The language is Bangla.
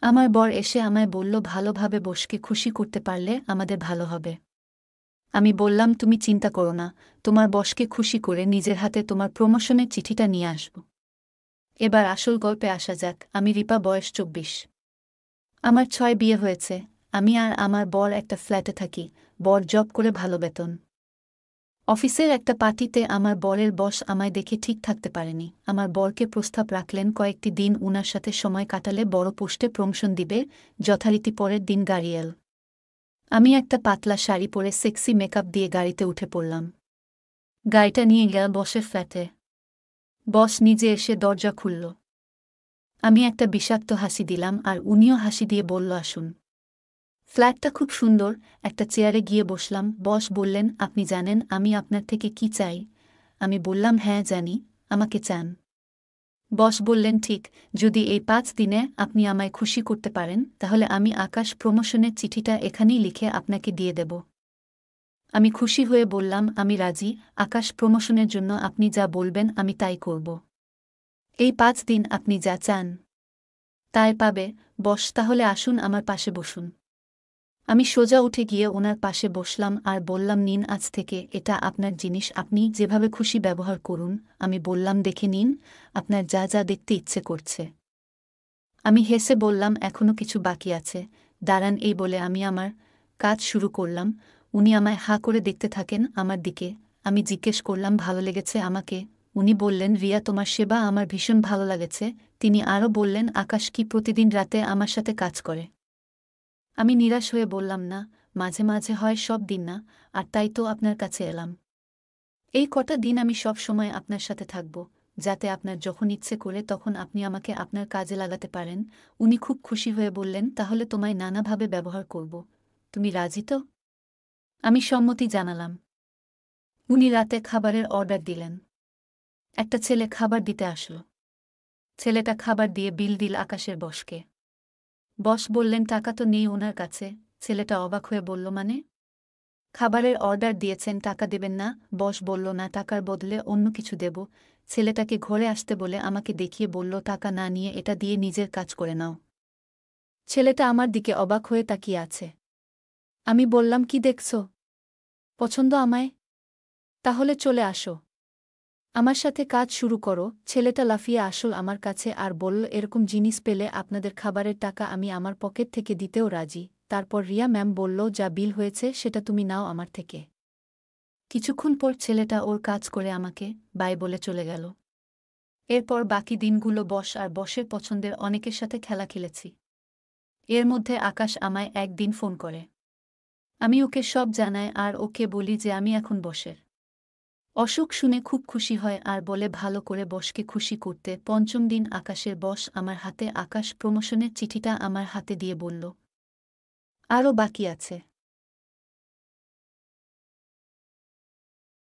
আমার বর এসে আমায় বলল ভালোভাবে বসকে খুশি করতে পারলে আমাদের ভালো হবে। আমি বললাম তুমি চিন্তা করো না, তোমার বসকে খুশি করে নিজের হাতে তোমার প্রমোশনের চিঠিটা নিয়ে আসব। এবার আসল গল্পে আসা যাক। আমি রিপা, বয়স 24। আমার 6 বিয়ে হয়েছে। আমি আর আমার বর একটা ফ্ল্যাটে থাকি। বর জব করে ভালো বেতন। অফিসের একটা পার্টিতে আমার বরের বস আমায় দেখে ঠিক থাকতে পারেনি। আমার বরকে প্রস্তাব রাখলেন কয়েকটি দিন উনার সাথে সময় কাটালে বড় পোস্টে প্রমোশন দিবে। যথারীতি পরের দিন গাড়ি এল। আমি একটা পাতলা শাড়ি পরে সেক্সি মেকআপ দিয়ে গাড়িতে উঠে পড়লাম। গাড়িটা নিয়ে গেল বসের ফ্ল্যাটে। বস নিজে এসে দরজা খুলল। আমি একটা বিষাক্ত হাসি দিলাম আর উনিও হাসি দিয়ে বলল আসুন। ফ্ল্যাটটা খুব সুন্দর। একটা চেয়ারে গিয়ে বসলাম। বস বললেন আপনি জানেন আমি আপনার থেকে কি চাই? আমি বললাম হ্যাঁ জানি। আমাকে চান? বস বললেন ঠিক, যদি এই 5 দিনে আপনি আমায় খুশি করতে পারেন তাহলে আমি আকাশ প্রমোশনের চিঠিটা এখানেই লিখে আপনাকে দিয়ে দেব। আমি খুশি হয়ে বললাম আমি রাজি। আকাশ প্রমোশনের জন্য আপনি যা বলবেন আমি তাই করব। এই 5 দিন আপনি যা চান তাই পাবে। বস তাহলে আসুন আমার পাশে বসুন। আমি সোজা উঠে গিয়ে ওনার পাশে বসলাম আর বললাম নিন আজ থেকে এটা আপনার জিনিস, আপনি যেভাবে খুশি ব্যবহার করুন। আমি বললাম দেখে নিন, আপনার যা যা দেখতে ইচ্ছে করছে। আমি হেসে বললাম এখনো কিছু বাকি আছে, দাঁড়ান। এই বলে আমি আমার কাজ শুরু করলাম। উনি আমায় হাঁ করে দেখতে থাকেন আমার দিকে। আমি জিজ্ঞেস করলাম ভালো লেগেছে আমাকে? উনি বললেন রিয়া তোমার সেবা আমার ভীষণ ভালো লাগেছে। তিনি আরও বললেন আকাশ কি প্রতিদিন রাতে আমার সাথে কাজ করে? আমি নিরাশ হয়ে বললাম না, মাঝে মাঝে হয়, সব দিন না। আর তাই তো আপনার কাছে এলাম। এই কটা দিন আমি সব সময় আপনার সাথে থাকব, যাতে আপনার যখন ইচ্ছে করে তখন আপনি আমাকে আপনার কাজে লাগাতে পারেন। উনি খুব খুশি হয়ে বললেন তাহলে তোমায় নানাভাবে ব্যবহার করব। তুমি রাজি তো? আমি সম্মতি জানালাম। উনি রাতে খাবারের অর্ডার দিলেন। একটা ছেলে খাবার দিতে আসলো। ছেলেটা খাবার দিয়ে বিল দিল আকাশের বসকে। বস বললেন টাকা তো নেই ওনার কাছে। ছেলেটা অবাক হয়ে বলল মানে? খাবারের অর্ডার দিয়েছেন, টাকা দেবেন না? বস বলল না, টাকার বদলে অন্য কিছু দেব। ছেলেটাকে ঘরে আসতে বলে আমাকে দেখিয়ে বলল টাকা না নিয়ে এটা দিয়ে নিজের কাজ করে নাও। ছেলেটা আমার দিকে অবাক হয়ে তাকিয়ে আছে। আমি বললাম কি দেখছ? পছন্দ আমায়? তাহলে চলে আসো, আমার সাথে কাজ শুরু করো। ছেলেটা লাফিয়ে আসল আমার কাছে আর বলল এরকম জিনিস পেলে আপনাদের খাবারের টাকা আমি আমার পকেট থেকে দিতেও রাজি। তারপর রিয়া ম্যাম বলল যা বিল হয়েছে সেটা তুমি নাও আমার থেকে। কিছুক্ষণ পর ছেলেটা ওর কাজ করে আমাকে বাই বলে চলে গেল। এরপর বাকি দিনগুলো বস আর বসের পছন্দের অনেকের সাথে খেলা খেলেছি। এর মধ্যে আকাশ আমায় একদিন ফোন করে। আমি ওকে সব জানাই আর ওকে বলি যে আমি এখন বসের। অসুখ শুনে খুব খুশি হয় আর বলে ভালো করে বসকে খুশি করতে। 5ম দিন আকাশের বস আমার হাতে আকাশ প্রমোশনের চিঠিটা আমার হাতে দিয়ে বলল আরও বাকি আছে।